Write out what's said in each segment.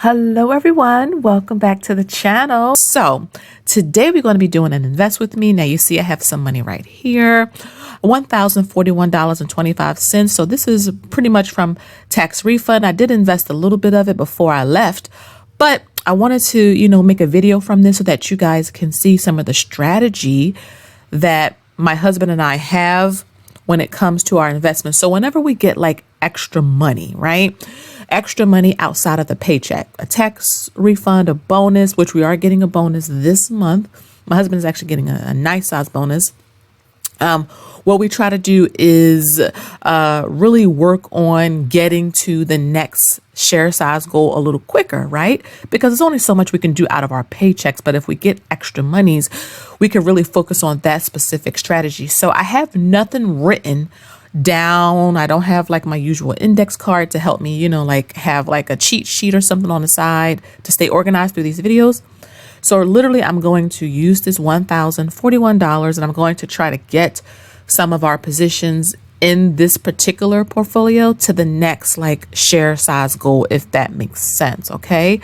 Hello everyone, welcome back to the channel. So today we're going to be doing an invest with me. Now you see I have some money right here, $1,041.25. So this is pretty much from tax refund. I did invest a little bit of it before I left, but I wanted to, make a video from this so that you guys can see some of the strategy that my husband and I have when it comes to our investments. So whenever we get like extra money, right? Extra money outside of the paycheck, a tax refund, a bonus, which we are getting a bonus this month. My husband is actually getting a nice size bonus. What we try to do is really work on getting to the next share size goal a little quicker, right? Because there's only so much we can do out of our paychecks. But if we get extra monies, we can really focus on that specific strategy. So I have nothing written down. I don't have like my usual index card to help me, have like a cheat sheet or something on the side to stay organized through these videos. So literally I'm going to use this $1,041 and I'm going to try to get some of our positions in this particular portfolio to the next like share size goal, if that makes sense. Okay.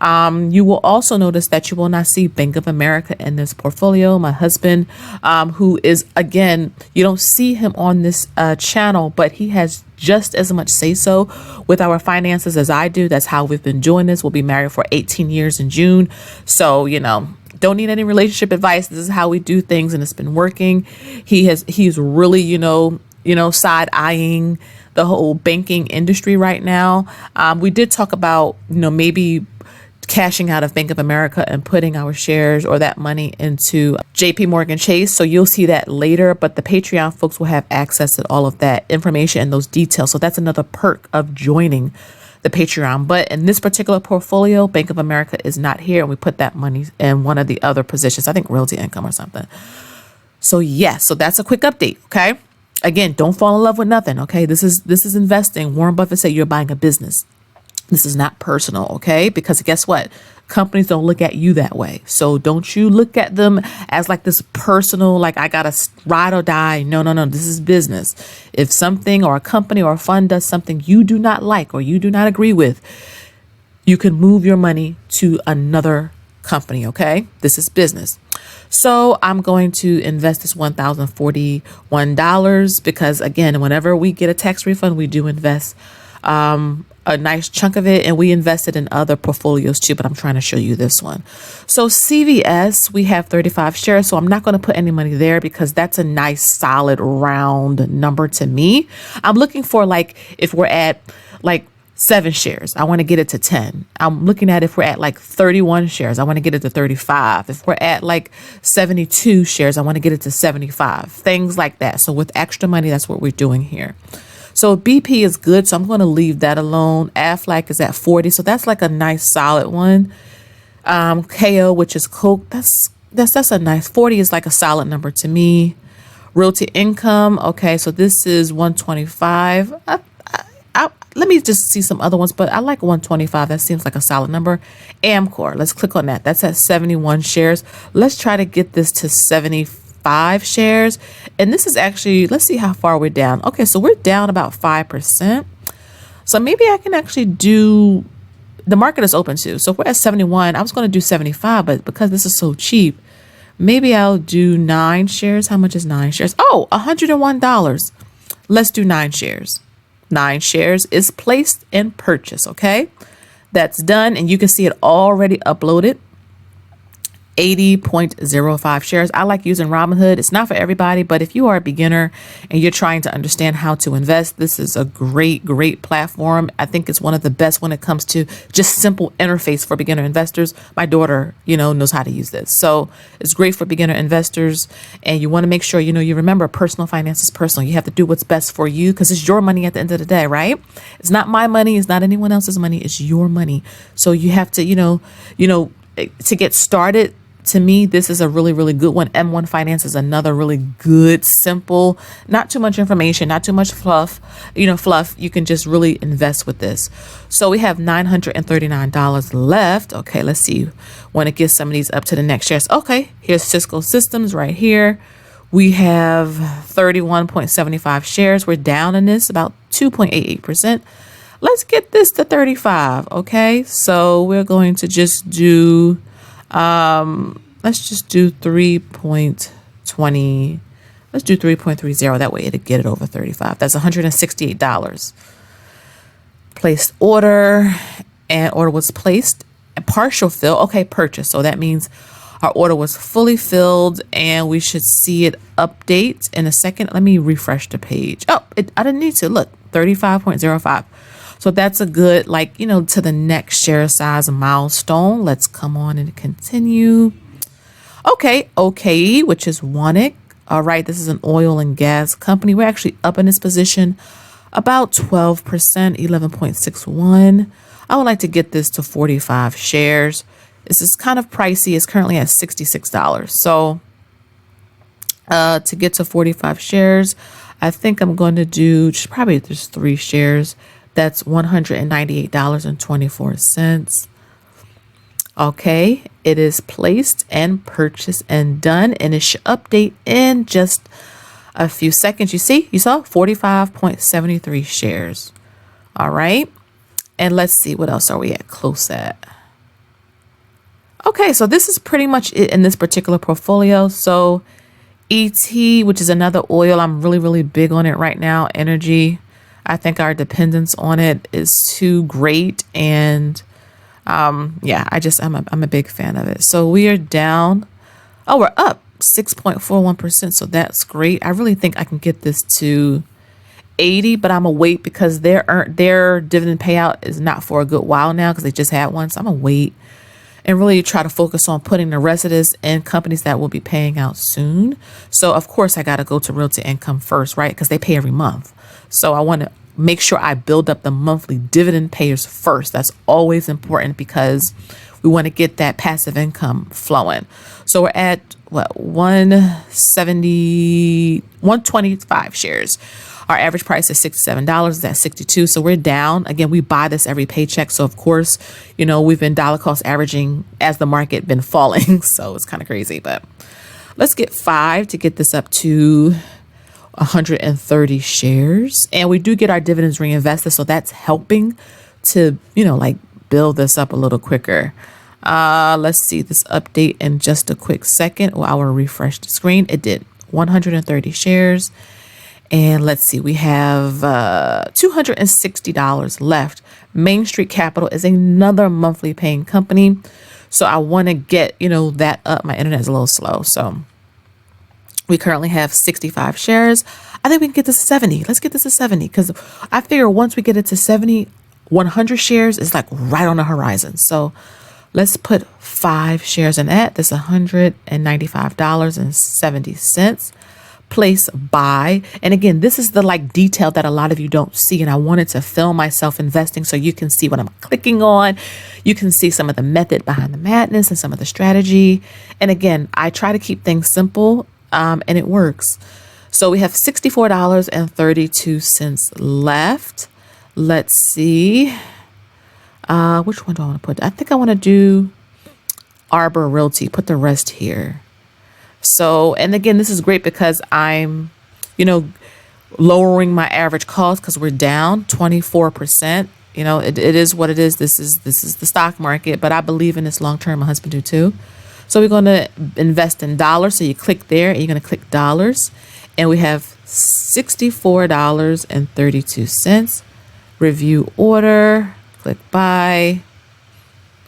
You will also notice that you will not see Bank of America in this portfolio. My husband, who is, again, you don't see him on this channel, but he has just as much say so with our finances as I do. That's how we've been doing this. We'll be married for 18 years in June. So, don't need any relationship advice. This is how we do things, and it's been working. He's really, side eyeing the whole banking industry right now. We did talk about, maybe cashing out of Bank of America and putting our shares or that money into JP Morgan Chase. So you'll see that later, but the Patreon folks will have access to all of that information and those details. So that's another perk of joining the Patreon. But in this particular portfolio, Bank of America is not here. And we put that money in one of the other positions. I think Realty Income or something. So yes, so that's a quick update. Okay. Again, don't fall in love with nothing. Okay. This is investing. Warren Buffett said you're buying a business. This is not personal, okay? Because guess what? Companies don't look at you that way. So don't you look at them as like this personal, like I got to ride or die. No. This is business. If something or a company or a fund does something you do not like or you do not agree with, you can move your money to another company, okay? This is business. So I'm going to invest this $1,041 because, again, whenever we get a tax refund, we do invest a nice chunk of it, and we invested in other portfolios too, but I'm trying to show you this one. So CVS, we have 35 shares, so I'm not going to put any money there because that's a nice solid round number to me. I'm looking for like if we're at like 7 shares, I want to get it to 10. I'm looking at if we're at like 31 shares, I want to get it to 35. If we're at like 72 shares, I want to get it to 75, things like that. So with extra money, that's what we're doing here. So BP is good, so I'm going to leave that alone. Aflac is at 40, so that's like a nice solid one. KO, which is Coke, that's a nice 40 is like a solid number to me. Realty Income, okay, so this is 125. Let me just see some other ones, but I like 125. That seems like a solid number. AMCR, let's click on that. That's at 71 shares. Let's try to get this to 75 shares. And this is actually, let's see how far we're down. Okay, so we're down about 5%. So maybe I can actually do, the market is open too. So if we're at 71, I was going to do 75, but because this is so cheap, maybe I'll do 9 shares. How much is 9 shares? Oh, $101. Let's do 9 shares. 9 shares is placed and purchased. Okay, that's done. And you can see it already uploaded. 80.05 shares. I like using Robinhood. It's not for everybody, but if you are a beginner and you're trying to understand how to invest, this is a great platform. I think it's one of the best when it comes to just simple interface for beginner investors. My daughter, knows how to use this. So it's great for beginner investors. And you want to make sure, you remember personal finance is personal. You have to do what's best for you because it's your money at the end of the day, right? It's not my money. It's not anyone else's money. It's your money. So you have to, to get started. To me, this is a really good one. M1 Finance is another really good, simple, not too much information, not too much fluff. You can just really invest with this. So we have $939 left. Okay, let's see when it gets some of these up to the next shares. Okay, here's CSCO Systems right here. We have 31.75 shares. We're down in this about 2.88%. Let's get this to 35. Okay. So we're going to just do, let's just do 3.20. Let's do 3.30. That way it'll get it over 35. That's $168. Placed order, and order was placed. A partial fill. Okay, purchase. So that means our order was fully filled, and we should see it update in a second. Let me refresh the page. Oh, I didn't need to. Look, 35.05. So that's a good, like, to the next share size milestone. Let's come on and continue. Okay, which is Wannick. All right, this is an oil and gas company. We're actually up in this position about 12%, 11.61. I would like to get this to 45 shares. This is kind of pricey. It's currently at $66. So to get to 45 shares, I think I'm going to do probably just 3 shares. That's $198.24. Okay, it is placed and purchased and done, and it should update in just a few seconds. You saw 45.73 shares. All right, and let's see, what else are we at close at? Okay, so this is pretty much it in this particular portfolio. So ET, which is another oil, I'm really, really big on it right now. Energy, I think our dependence on it is too great, and I'm a big fan of it. So we are down. Oh, we're up 6.41%. So that's great. I really think I can get this to 80, but I'm gonna wait because their dividend payout is not for a good while now because they just had one. So I'm gonna wait and really try to focus on putting the rest of this in companies that will be paying out soon. So of course I got to go to Realty Income first, right? Because they pay every month. So I want to make sure I build up the monthly dividend payers first. That's always important because we want to get that passive income flowing. So we're at 125 shares. Our average price is $67. It's at 62. So we're down. Again, we buy this every paycheck. So of course, we've been dollar cost averaging as the market been falling. So it's kind of crazy, but let's get 5 to get this up to 130 shares. And we do get our dividends reinvested. So that's helping to, build this up a little quicker. Let's see this update in just a quick second. Well, I will refresh the screen. It did 130 shares. And let's see, we have $260 left. Main Street Capital is another monthly paying company. So I want to get, that up. My internet is a little slow. So we currently have 65 shares. I think we can get this to 70. Let's get this to 70 because I figure once we get it to 70, 100 shares is like right on the horizon. So let's put 5 shares in that. That's $195.70. Place buy. And again, this is the detail that a lot of you don't see. And I wanted to film myself investing so you can see what I'm clicking on. You can see some of the method behind the madness and some of the strategy. And again, I try to keep things simple and it works. So we have $64.32 left. Let's see. Which one do I want to put? I think I want to do Arbor Realty. Put the rest here. So, and again, this is great because I'm, lowering my average cost because we're down 24%. It is what it is. This is the stock market, but I believe in this long term. My husband do too. So we're going to invest in dollars. So you click there and you're going to click dollars, and we have $64.32. Review order, click buy,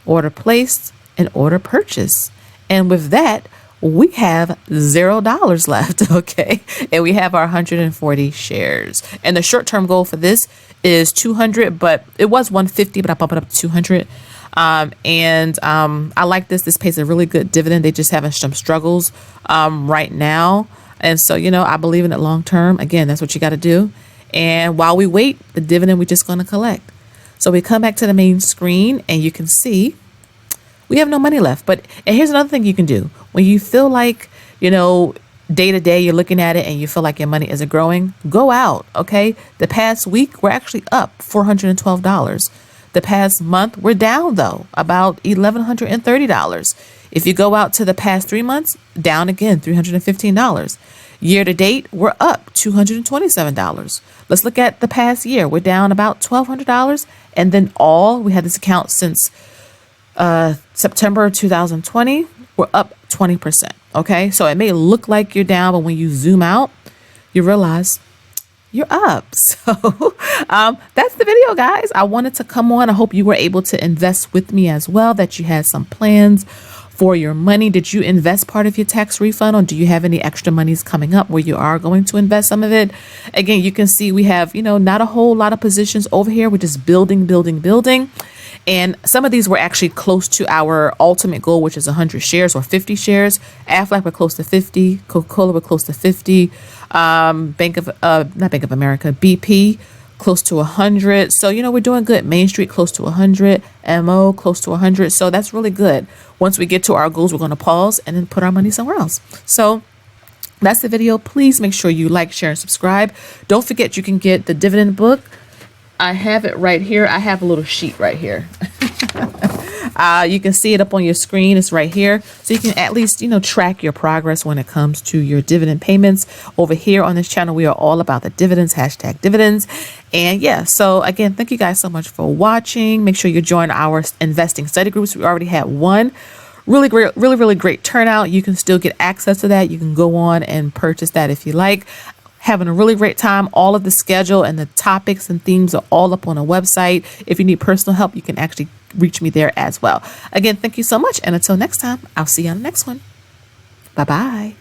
order placed, and order purchase. And with that, we have $0 left. Okay. And we have our 140 shares. And the short-term goal for this is 200, but it was 150, but I bumped it up to 200. I like this. This pays a really good dividend. They just having some struggles right now. And so, I believe in it long term. Again, that's what you got to do. And while we wait, the dividend we're just going to collect. So we come back to the main screen and you can see we have no money left. And here's another thing you can do. When you feel like, day to day, you're looking at it and you feel like your money isn't growing, go out. Okay. The past week, we're actually up $412. The past month, we're down though, about $1,130. If you go out to the past 3 months, down again, $315. Year to date, we're up $227. Let's look at the past year. We're down about $1,200. And then we had this account since September 2020, we're up 20%. Okay. So it may look like you're down, but when you zoom out, you realize you're up. So that's the video, guys. I wanted to come on. I hope you were able to invest with me as well, that you had some plans for your money. Did you invest part of your tax refund, or do you have any extra monies coming up where you are going to invest some of it? Again, you can see we have, not a whole lot of positions over here. We're just building. And some of these were actually close to our ultimate goal, which is 100 shares or 50 shares. Aflac were close to 50. Coca-Cola were close to 50. not Bank of America, BP close to 100. So, we're doing good. Main Street close to 100. MO close to 100. So that's really good. Once we get to our goals, we're going to pause and then put our money somewhere else. So that's the video. Please make sure you like, share, and subscribe. Don't forget, you can get the dividend book. I have it right here. I have a little sheet right here. You can see it up on your screen. It's right here. So you can at least, track your progress when it comes to your dividend payments. Over here on this channel, we are all about the dividends, #dividends. And yeah, so again, thank you guys so much for watching. Make sure you join our investing study groups. We already had one. Really great turnout. You can still get access to that. You can go on and purchase that if you like. Having a really great time. All of the schedule and the topics and themes are all up on a website. If you need personal help, you can actually reach me there as well. Again, thank you so much. And until next time, I'll see you on the next one. Bye-bye.